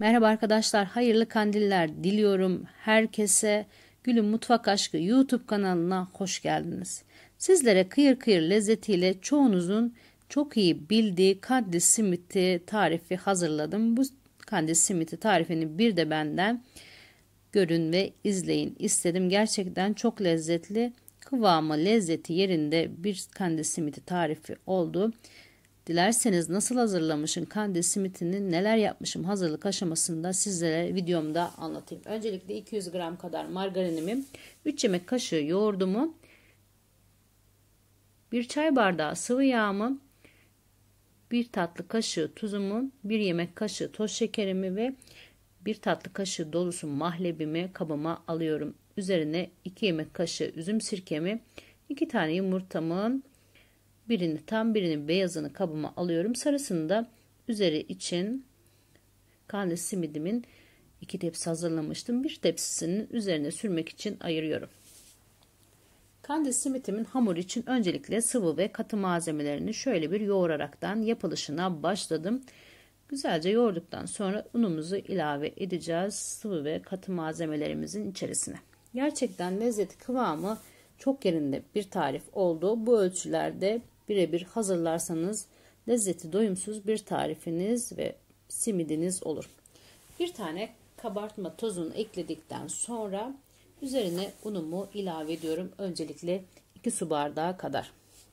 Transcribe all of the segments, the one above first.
Merhaba arkadaşlar, hayırlı kandiller diliyorum herkese. Gül'ün Mutfak Aşkı YouTube kanalına hoş geldiniz. Sizlere kıyır kıyır lezzetiyle çoğunuzun çok iyi bildiği kandil simiti tarifi hazırladım. Bu kandil simiti tarifini bir de benden görün ve izleyin istedim. Gerçekten çok lezzetli, kıvamı lezzeti yerinde bir kandil simiti tarifi oldu. Dilerseniz nasıl hazırlamışım kandil simitini, neler yapmışım hazırlık aşamasında sizlere videomda anlatayım. Öncelikle 200 gram kadar margarinimi, 3 yemek kaşığı yoğurdumu, 1 çay bardağı sıvı yağımı, 1 tatlı kaşığı tuzumu, 1 yemek kaşığı toz şekerimi ve 1 tatlı kaşığı dolusu mahlebimi kabıma alıyorum. Üzerine 2 yemek kaşığı üzüm sirkemi, 2 tane yumurtamın birini beyazını kabıma alıyorum. Sarısını da üzeri için kandil simidimin 2 tepsi hazırlamıştım. Bir tepsisinin üzerine sürmek için ayırıyorum. Kandil simitimin hamur için öncelikle sıvı ve katı malzemelerini şöyle bir yoğuraraktan yapılışına başladım. Güzelce yoğurduktan sonra unumuzu ilave edeceğiz sıvı ve katı malzemelerimizin içerisine. Gerçekten lezzeti, kıvamı çok yerinde bir tarif oldu. Bu ölçülerde birebir hazırlarsanız lezzeti doyumsuz bir tarifiniz ve simidiniz olur. Bir tane kabartma tozunu ekledikten sonra üzerine unumu ilave ediyorum. Öncelikle 2 su bardağı kadar.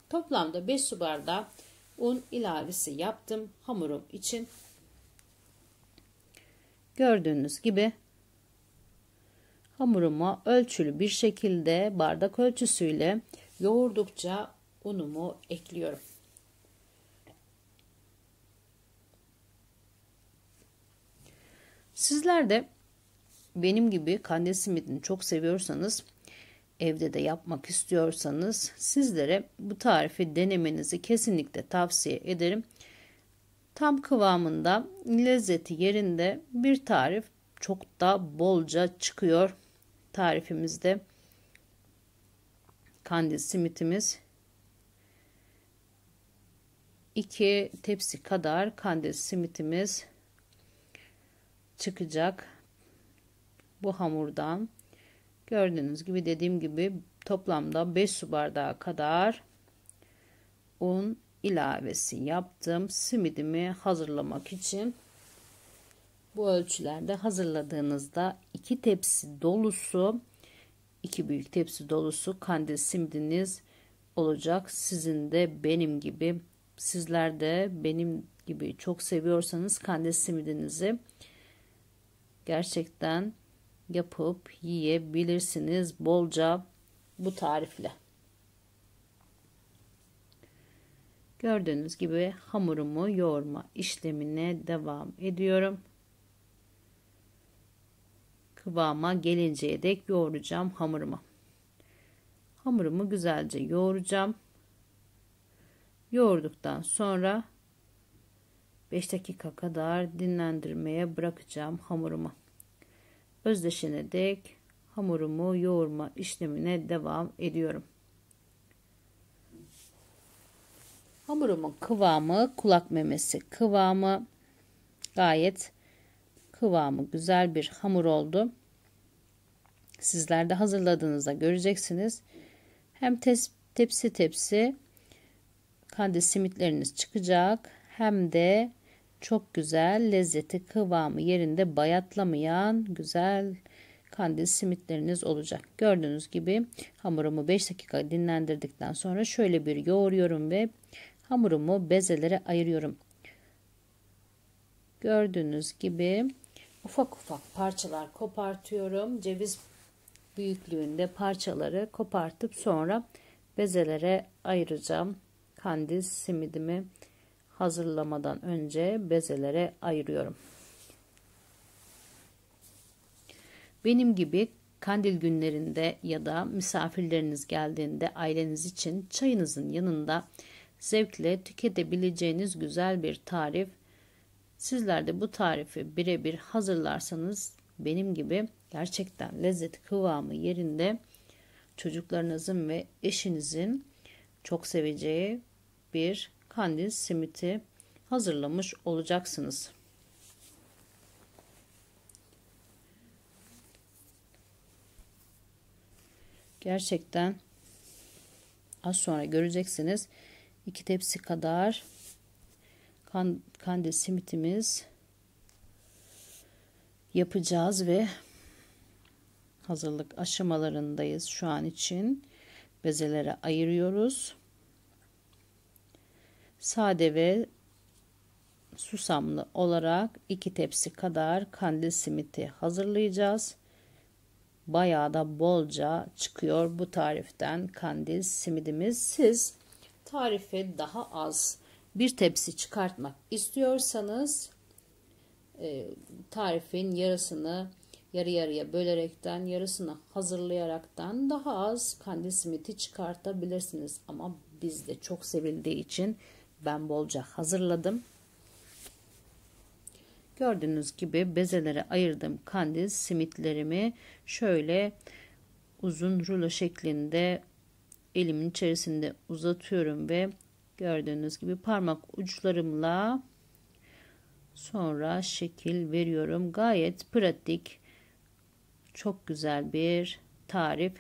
Toplamda 5 su bardağı un ilavesi yaptım hamurum için. Gördüğünüz gibi hamurumu ölçülü bir şekilde bardak ölçüsüyle yoğurdukça unumu ekliyorum. Sizler de benim gibi kandil simidini çok seviyorsanız, evde de yapmak istiyorsanız sizlere bu tarifi denemenizi kesinlikle tavsiye ederim. Tam kıvamında, lezzeti yerinde bir tarif, çok da bolca çıkıyor tarifimizde. Kandil simitimiz 2 tepsi kadar kandil simitimiz çıkacak bu hamurdan. Gördüğünüz gibi, dediğim gibi toplamda 5 su bardağı kadar un ilavesi yaptım simidimi hazırlamak için. Bu ölçülerde hazırladığınızda 2 tepsi dolusu, 2 büyük tepsi dolusu kandil simidiniz olacak. Sizin de benim gibi, sizler de benim gibi çok seviyorsanız kandil simidinizi gerçekten yapıp yiyebilirsiniz bolca bu tarifle. Gördüğünüz gibi hamurumu yoğurma işlemine devam ediyorum. Kıvama gelinceye dek yoğuracağım hamurumu. Hamurumu güzelce yoğuracağım. Yoğurduktan sonra 5 dakika kadar dinlendirmeye bırakacağım hamurumu. Özleşene dek hamurumu yoğurma işlemine devam ediyorum. Hamurumun kıvamı kulak memesi kıvamı, gayet kıvamı güzel bir hamur oldu. Sizler de hazırladığınızda göreceksiniz. Hem tepsi tepsi kandil simitleriniz çıkacak, hem de çok güzel, lezzeti, kıvamı yerinde, bayatlamayan güzel kandil simitleriniz olacak. Gördüğünüz gibi hamurumu 5 dakika dinlendirdikten sonra şöyle bir yoğuruyorum ve hamurumu bezelere ayırıyorum. Gördüğünüz gibi ufak ufak parçalar kopartıyorum. Ceviz büyüklüğünde parçaları kopartıp sonra bezelere ayıracağım. Kandil simidimi hazırlamadan önce bezelere ayırıyorum. Benim gibi kandil günlerinde ya da misafirleriniz geldiğinde aileniz için çayınızın yanında zevkle tüketebileceğiniz güzel bir tarif. Sizler de bu tarifi birebir hazırlarsanız benim gibi gerçekten lezzeti, kıvamı yerinde, çocuklarınızın ve eşinizin çok seveceği bir kandil simiti hazırlamış olacaksınız. Gerçekten az sonra göreceksiniz. 2 tepsi kadar kandil simitimiz yapacağız ve hazırlık aşamalarındayız şu an için. Bezelere ayırıyoruz. Sade ve susamlı olarak 2 tepsi kadar kandil simiti hazırlayacağız. Bayağı da bolca çıkıyor bu tariften kandil simidimiz. Siz tarife daha az bir tepsi çıkartmak istiyorsanız tarifin yarısını yarı yarıya bölerekten, yarısını hazırlayaraktan daha az kandil simiti çıkartabilirsiniz. Ama bizde çok sevildiği için ben bolca hazırladım. Gördüğünüz gibi bezelere ayırdığım kandil simitlerimi şöyle uzun rulo şeklinde elimin içerisinde uzatıyorum ve gördüğünüz gibi parmak uçlarımla sonra şekil veriyorum. Gayet pratik, çok güzel bir tarif.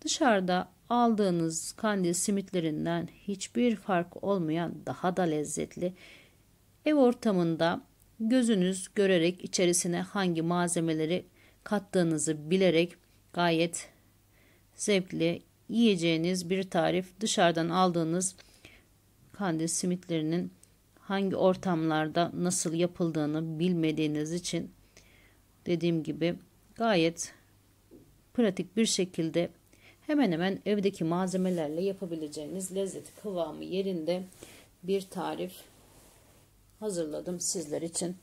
Dışarıda aldığınız kandil simitlerinden hiçbir fark olmayan, daha da lezzetli. Ev ortamında gözünüz görerek içerisine hangi malzemeleri kattığınızı bilerek gayet zevkli yiyeceğiniz bir tarif. Dışarıdan aldığınız kandil simitlerinin hangi ortamlarda nasıl yapıldığını bilmediğiniz için dediğim gibi gayet pratik bir şekilde hemen hemen evdeki malzemelerle yapabileceğiniz lezzeti, kıvamı yerinde bir tarif hazırladım sizler için.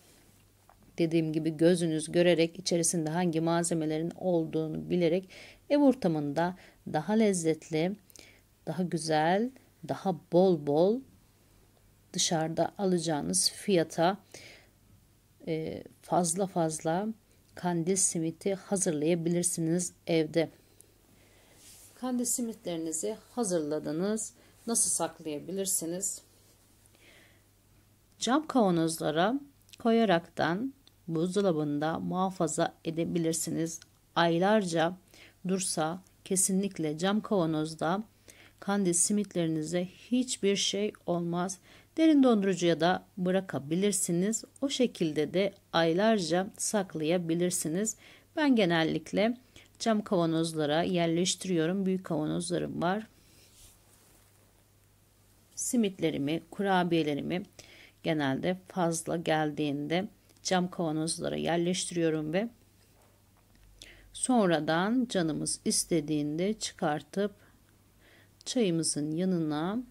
Dediğim gibi gözünüz görerek içerisinde hangi malzemelerin olduğunu bilerek ev ortamında daha lezzetli, daha güzel, daha bol bol dışarıda alacağınız fiyata fazla kandil simiti hazırlayabilirsiniz evde. Kandil simitlerinizi hazırladınız. Nasıl saklayabilirsiniz? Cam kavanozlara koyaraktan buzdolabında muhafaza edebilirsiniz. Aylarca dursa kesinlikle cam kavanozda kandil simitlerinize hiçbir şey olmaz. Derin dondurucuya da bırakabilirsiniz. O şekilde de aylarca saklayabilirsiniz. Ben genellikle cam kavanozlara yerleştiriyorum. Büyük kavanozlarım var. Simitlerimi, kurabiyelerimi genelde fazla geldiğinde cam kavanozlara yerleştiriyorum ve sonradan canımız istediğinde çıkartıp çayımızın yanına,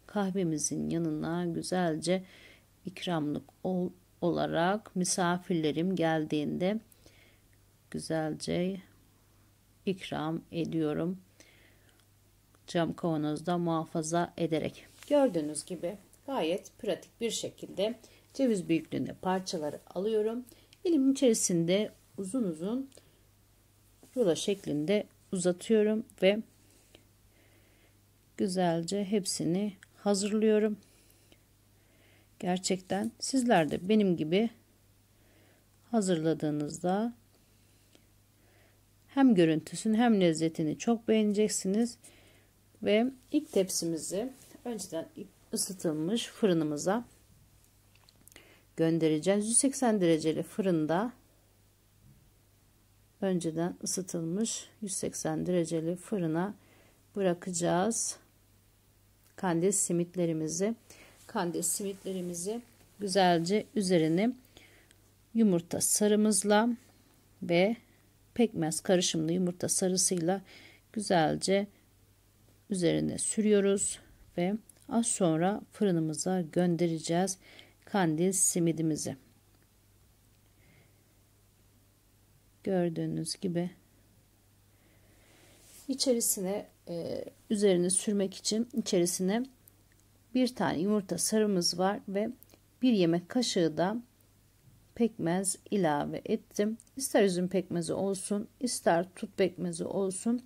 kahvemizin yanına güzelce ikramlık olarak misafirlerim geldiğinde güzelce ikram ediyorum. Cam kavanozda muhafaza ederek. Gördüğünüz gibi gayet pratik bir şekilde ceviz büyüklüğünde parçaları alıyorum. Elimin içerisinde uzun uzun rulo şeklinde uzatıyorum ve güzelce hepsini hazırlıyorum. Gerçekten sizler de benim gibi hazırladığınızda hem görüntüsünü hem lezzetini çok beğeneceksiniz. Ve ilk tepsimizi önceden ısıtılmış fırınımıza göndereceğiz. 180 dereceli fırında önceden ısıtılmış 180 dereceli fırına bırakacağız kandil simitlerimizi. Kandil simitlerimizi güzelce üzerine yumurta sarımızla ve pekmez karışımlı yumurta sarısıyla güzelce üzerine sürüyoruz ve az sonra fırınımıza göndereceğiz kandil simidimizi. Gördüğünüz gibi içerisine üzerine sürmek için içerisine bir tane yumurta sarımız var ve bir yemek kaşığı da pekmez ilave ettim. İster üzüm pekmezi olsun, ister tut pekmezi olsun,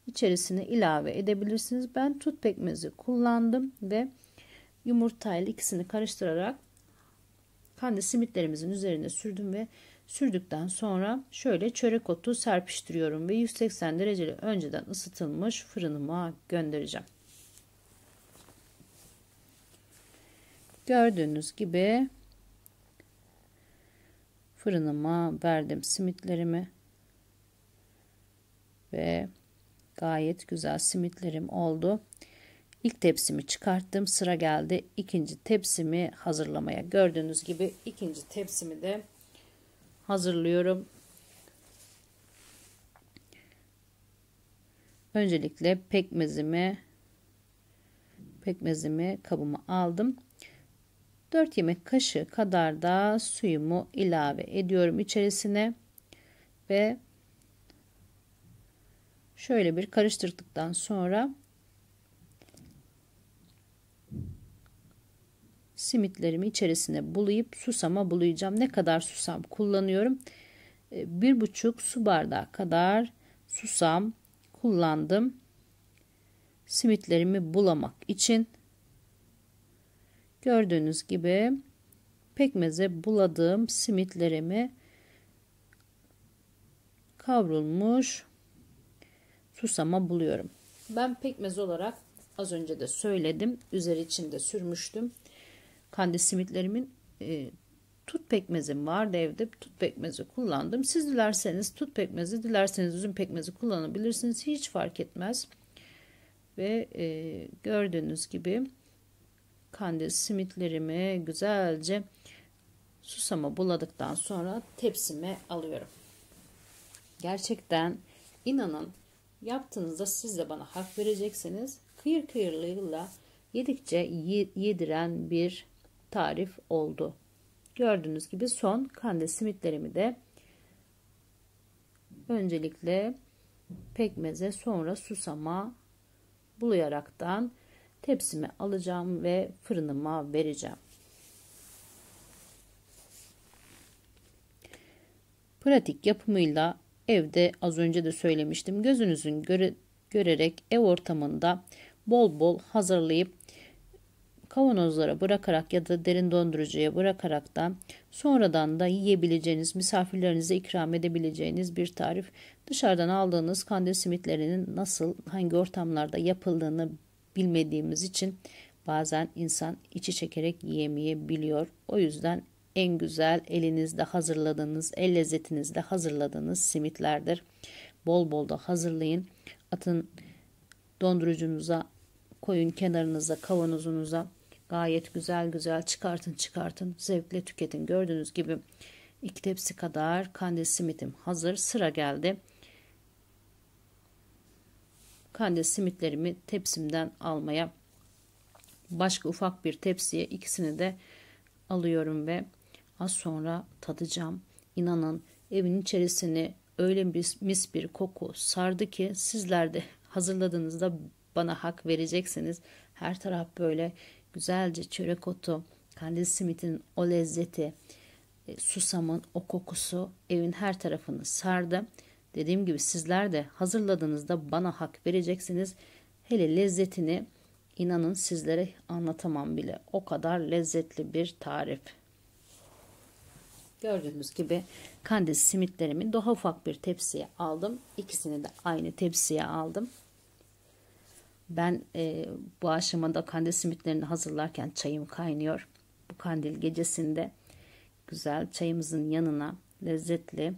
içerisine ilave edebilirsiniz. Ben tut pekmezi kullandım ve yumurtayla ikisini karıştırarak kandil simitlerimizin üzerine sürdüm ve Sürdükten sonra şöyle çörek otu serpiştiriyorum ve 180 dereceli önceden ısıtılmış fırınıma göndereceğim. Gördüğünüz gibi fırınıma verdim simitlerimi ve gayet güzel simitlerim oldu. İlk tepsimi çıkarttım. Sıra geldi ikinci tepsimi hazırlamaya. Gördüğünüz gibi ikinci tepsimi de hazırlıyorum. Öncelikle pekmezimi kabıma aldım. 4 yemek kaşığı kadar da suyumu ilave ediyorum içerisine ve şöyle bir karıştırdıktan sonra simitlerimi içerisine bulayıp susama bulayacağım. Ne kadar susam kullanıyorum? 1,5 su bardağı kadar susam kullandım. Simitlerimi bulamak için. Gördüğünüz gibi pekmeze buladığım simitlerimi kavrulmuş susama buluyorum. Ben pekmez olarak az önce de söyledim. Üzeri içinde sürmüştüm. Kandil simitlerimin tut pekmezim vardı evde. Tut pekmezi kullandım. Siz dilerseniz tut pekmezi, dilerseniz üzüm pekmezi kullanabilirsiniz. Hiç fark etmez. Ve gördüğünüz gibi kandil simitlerimi güzelce susama buladıktan sonra tepsime alıyorum. Gerçekten inanın yaptığınızda siz de bana hak vereceksiniz. Kıyır kıyırlığıyla yedikçe yediren bir tarif oldu. Gördüğünüz gibi son kandil simitlerimi de öncelikle pekmeze sonra susama bulayaraktan tepsime alacağım ve fırınıma vereceğim. Pratik yapımıyla evde az önce de söylemiştim. Gözünüzün görerek ev ortamında bol bol hazırlayıp kavanozlara bırakarak ya da derin dondurucuya bırakarak da sonradan da yiyebileceğiniz, misafirlerinize ikram edebileceğiniz bir tarif. Dışarıdan aldığınız kandil simitlerinin nasıl, hangi ortamlarda yapıldığını bilmediğimiz için bazen insan içi çekerek yiyemeyebiliyor. O yüzden en güzel elinizde hazırladığınız, el lezzetinizde hazırladığınız simitlerdir. Bol bol da hazırlayın. Atın dondurucunuza, koyun kenarınıza, kavanozunuza. Gayet güzel çıkartın. Zevkle tüketin. Gördüğünüz gibi 2 tepsi kadar kandil simitim hazır. Sıra geldi kandil simitlerimi tepsimden almaya. Başka ufak bir tepsiye ikisini de alıyorum ve az sonra tadacağım. İnanın evin içerisini öyle bir mis bir koku sardı ki sizler de hazırladığınızda bana hak vereceksiniz. Her taraf böyle güzelce çörek otu, kandil simitin o lezzeti, susamın o kokusu evin her tarafını sardı. Dediğim gibi sizler de hazırladığınızda bana hak vereceksiniz. Hele lezzetini inanın sizlere anlatamam bile. O kadar lezzetli bir tarif. Gördüğünüz gibi kandil simitlerimi daha ufak bir tepsiye aldım. İkisini de aynı tepsiye aldım. Ben bu aşamada kandil simitlerini hazırlarken çayım kaynıyor. Bu kandil gecesinde güzel çayımızın yanına lezzetli,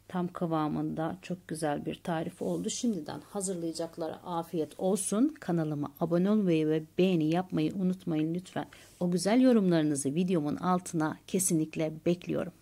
tam kıvamında çok güzel bir tarif oldu. Şimdiden hazırlayacaklara afiyet olsun. Kanalıma abone olmayı ve beğeni yapmayı unutmayın lütfen. O güzel yorumlarınızı videomun altına kesinlikle bekliyorum.